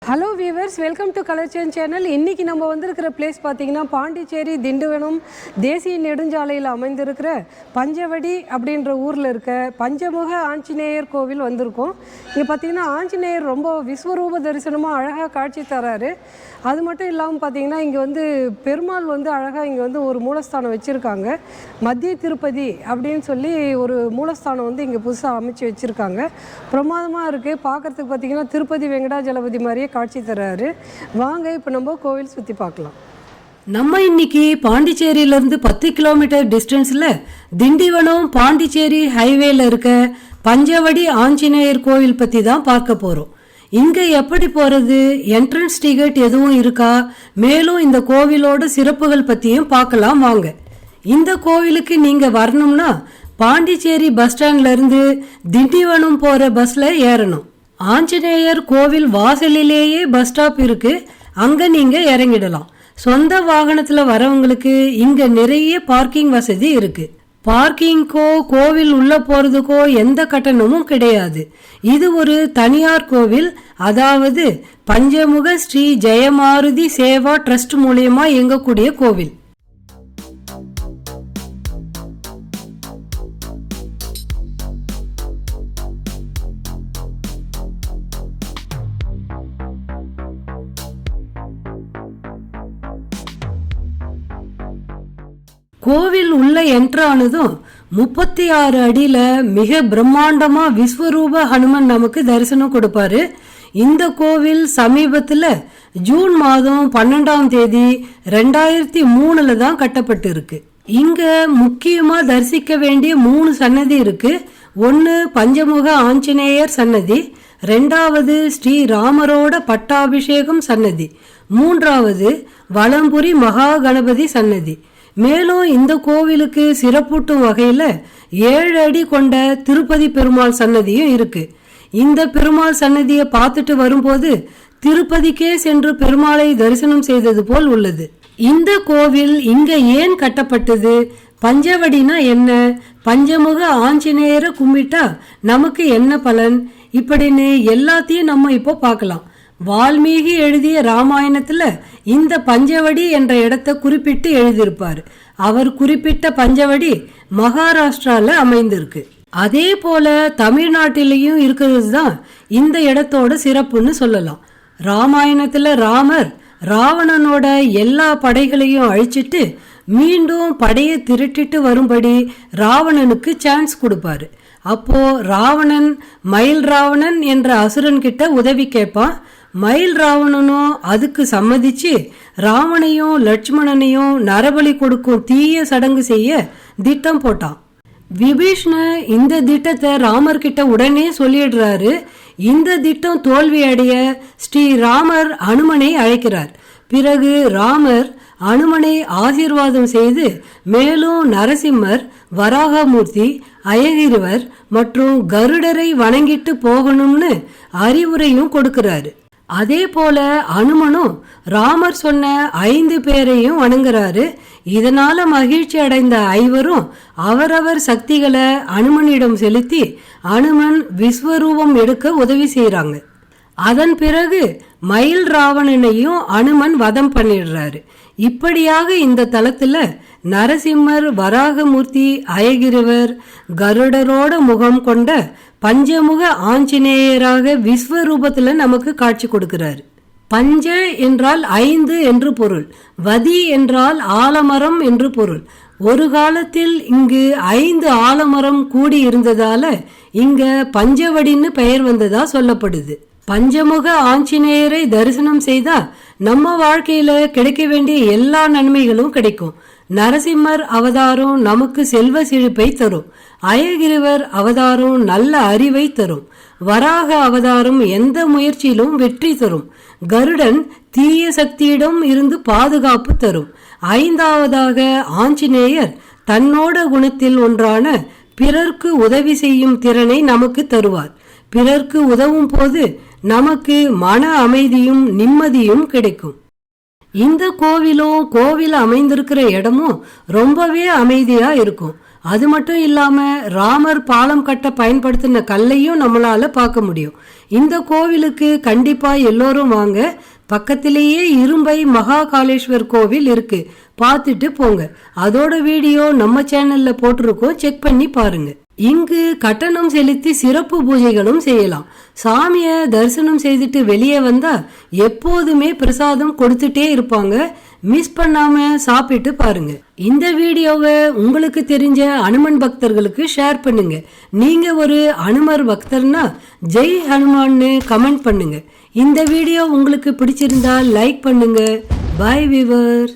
Hello viewers, welcome to colour change channel. இன்றைக்கி நம்ம வந்திருக்கிற பிளேஸ் பார்த்திங்கன்னா பாண்டிச்சேரி திண்டிவனம் தேசிய நெடுஞ்சாலையில் அமைந்திருக்கிற பஞ்சவடி அப்படின்ற ஊரில் இருக்க பஞ்சமுக ஆஞ்சநேயர் கோவில் வந்திருக்கோம். இங்கே பார்த்திங்கன்னா ஆஞ்சநேயர் ரொம்ப விஸ்வரூப தரிசனமாக அழகாக காட்சி தராரு. அது மட்டும் இல்லாமல் பார்த்திங்கன்னா இங்கே பெருமாள் அழகாக இங்கே ஒரு மூலஸ்தானம் வச்சுருக்காங்க. மத்திய திருப்பதி அப்படின்னு சொல்லி ஒரு மூலஸ்தானம் இங்கே புதுசாக அமைச்சு வச்சுருக்காங்க. பிரமாதமாக இருக்குது. பார்க்குறதுக்கு பார்த்திங்கன்னா திருப்பதி வெங்கடாஜலபதி மாதிரியே காட்சி தர்றாரு. வாங்க இப்போ நம்ம கோவில் சுற்றி பார்க்கலாம். நம்ம இன்னைக்கு பாண்டிச்சேரியிலேருந்து 10 கிலோமீட்டர் டிஸ்டன்ஸில் திண்டிவனம் பாண்டிச்சேரி ஹைவேல இருக்க பஞ்சவடி ஆஞ்சநேயர் கோவில் பற்றி தான் பார்க்க போகிறோம். இங்கே எப்படி போகிறது, என்ட்ரன்ஸ் டிக்கெட் எதுவும் இருக்கா, மேலும் இந்த கோவிலோட சிறப்புகள் பற்றியும் பார்க்கலாம் வாங்க. இந்த கோவிலுக்கு நீங்கள் வரணும்னா பாண்டிச்சேரி பஸ் ஸ்டாண்ட்லேருந்து திண்டிவனம் போகிற பஸ்ஸில் ஏறணும். ஆஞ்சநேயர் கோவில் வாசலிலேயே பஸ் ஸ்டாப் இருக்கு, அங்க நீங்க இறங்கிடலாம். சொந்த வாகனத்துல வரவங்களுக்கு இங்க நிறைய பார்க்கிங் வசதி இருக்கு. பார்க்கிங்கோ கோவில் உள்ள போறதுக்கோ எந்த கட்டணமும் கிடையாது. இது ஒரு தனியார் கோவில், அதாவது பஞ்சமுக ஸ்ரீ ஜெயமாருதி சேவா ட்ரஸ்ட் மூலியமா இயங்கக்கூடிய கோவில். கோவில் உள்ள என்ட்ரானதும் 36 அடியில மிக பிரம்மாண்டமா விஸ்வரூப ஹனுமன் நமக்கு தரிசனம் கொடுப்பாரு. இந்த கோவில் சமீபத்துல ஜூன் மாதம் 12ஆம் தேதி 2003 தான் கட்டப்பட்டு இருக்கு. இங்க முக்கியமா தரிசிக்க வேண்டிய 3 சன்னதி இருக்கு. ஒன்னு பஞ்சமுக ஆஞ்சநேயர் சன்னதி, 2வது ஸ்ரீ ராமரோட பட்டாபிஷேகம் சன்னதி, 3வது வலம்புரி மகா கணபதி சன்னதி. மேலும் இந்த கோவிலுக்கு சிறப்பூட்டும் வகையில 7 அடி கொண்ட திருப்பதி பெருமாள் சன்னதியும் இருக்கு. இந்த பெருமாள் சன்னதியை பார்த்துட்டு வரும்போது திருப்பதிக்கே சென்று பெருமாளை தரிசனம் செய்தது போல் உள்ளது. இந்த கோவில் இங்க ஏன் கட்டப்பட்டது, பஞ்சவடினா என்ன, பஞ்சமுக ஆஞ்சநேயரை கும்பிட்டா நமக்கு என்ன பலன், இப்படின்னு எல்லாத்தையும் நம்ம இப்போ பார்க்கலாம். வால்மீகி எழுதிய ராமாயணத்துல இந்த பஞ்சவடி என்ற இடத்தை குறிப்பிட்டு எழுதியிருப்பாரு. அவர் குறிப்பிட்ட பஞ்சவடி மகாராஷ்டிரால அமைந்திருக்கு. அதே போல தமிழ்நாட்டிலையும் இருக்கிறது தான் இந்த இடத்தோட சிறப்புன்னு சொல்லலாம். ராமாயணத்துல ராமர் ராவணனோட எல்லா படைகளையும் அழிச்சிட்டு மீண்டும் படையை திரட்டிட்டு வரும்படி ராவணனுக்கு சான்ஸ் கொடுப்பாரு. அப்போ ராவணன் மயில் ராவணன் என்ற அசுரன் கிட்ட உதவி கேட்பான். மயில் ராவணனும் அதுக்கு சம்மதிச்சு ராவணையும் லட்சுமணனையும் நரபலி கொடுக்கும் தீய சடங்கு செய்ய திட்டம் போட்டான். விபீஷ்ண இந்த திட்டத்தை ராமர் கிட்ட உடனே சொல்லிடுறாரு. இந்த திட்டம் தோல்வி அடைய ஸ்ரீ ராமர் அனுமனை அழைக்கிறார். பிறகு ராமர் அனுமனை ஆசீர்வாதம் செய்து மேலும் நரசிம்மர், வராகமூர்த்தி, அயகிரிவர் மற்றும் கருடரை வணங்கிட்டு போகணும்னு அறிவுரையும் கொடுக்கிறாரு. அதே போல அனுமனும் ராமர் சொன்ன 5 பேரையும் வணங்குறாரு. இதனால மகிழ்ச்சி அடைந்த ஐவரும் அவரவர் சக்திகளை அனுமனிடம் செலுத்தி அனுமன் விஸ்வரூபம் எடுக்க உதவி செய்யறாங்க. அதன் பிறகு மயில் ராவணனையும் அனுமன் வதம் பண்ணிடுறாரு. இப்படியாக இந்த தலத்துல நரசிம்மர், வராகமூர்த்தி, அயகிரிவர், கருடரோட முகம் கொண்ட பஞ்சமுக ஆஞ்சநேயராக விஸ்வரூபத்துல நமக்கு காட்சி கொடுக்கிறார். பஞ்ச என்றால் 5 என்று பொருள், வதி என்றால் ஆலமரம் என்று பொருள். ஒரு காலத்தில் இங்கு 5 ஆலமரம் கூடி இருந்ததால இங்க பஞ்சவடின்னு பெயர் வந்ததா சொல்லப்படுது. பஞ்சமுக ஆஞ்சநேயரை தரிசனம் செய்தா நம்ம வாழ்க்கையில கிடைக்க வேண்டிய எல்லா நன்மைகளும் கிடைக்கும். நரசிம்மர் அவதாரம் நமக்கு செல்வ செழிப்பை தரும். அயகிரிவர் அவதாரம் நல்ல அறிவை தரும். வராக அவதாரம் எந்த முயற்சியிலும் வெற்றி தரும். கருடன் தீய சக்தியிடம் இருந்து பாதுகாப்பு தரும். 5வதாக ஆஞ்சநேயர் தன்னோட குணத்தில் ஒன்றான பிறர்க்கு உதவி செய்யும் திறனை நமக்கு தருவார். பிறர்க்கு உதவும் போது நமக்கு மன அமைதியும் நிம்மதியும் கிடைக்கும். இந்த கோவில் அமைந்திருக்கிற இடமும் ரொம்பவே அமைதியா இருக்கும். அது மட்டும் இல்லாம ராமர் பாலம் கட்ட பயன்படுத்தின கல்லையும் நம்மளால பார்க்க முடியும். இந்த கோவிலுக்கு கண்டிப்பா எல்லோரும் வாங்க. பக்கத்திலேயே இரும்பை மகாகாளேஸ்வர் கோவில் இருக்கு, பார்த்துட்டு போங்க. அதோட வீடியோ நம்ம சேனல்ல போட்டிருக்கோம், செக் பண்ணி பாருங்க. இங்கு கட்டணம் செலுத்தி சிறப்பு பூஜைகளும் செய்யலாம். சாமிய தரிசனம் செய்துட்டு வெளியே வந்தா எப்போதுமே பிரசாதம் கொடுத்துட்டே இருப்பாங்க. மிஸ் பண்ணாம சாப்பிட்டு பாருங்க. இந்த வீடியோவை உங்களுக்கு தெரிஞ்ச அனுமன் பக்தர்களுக்கு ஷேர் பண்ணுங்க. நீங்க ஒரு அனுமர் பக்தர்னா ஜெய் ஹனுமான்னு கமெண்ட் பண்ணுங்க. இந்த வீடியோ உங்களுக்கு பிடிச்சிருந்தா லைக் பண்ணுங்க. பை விவர்.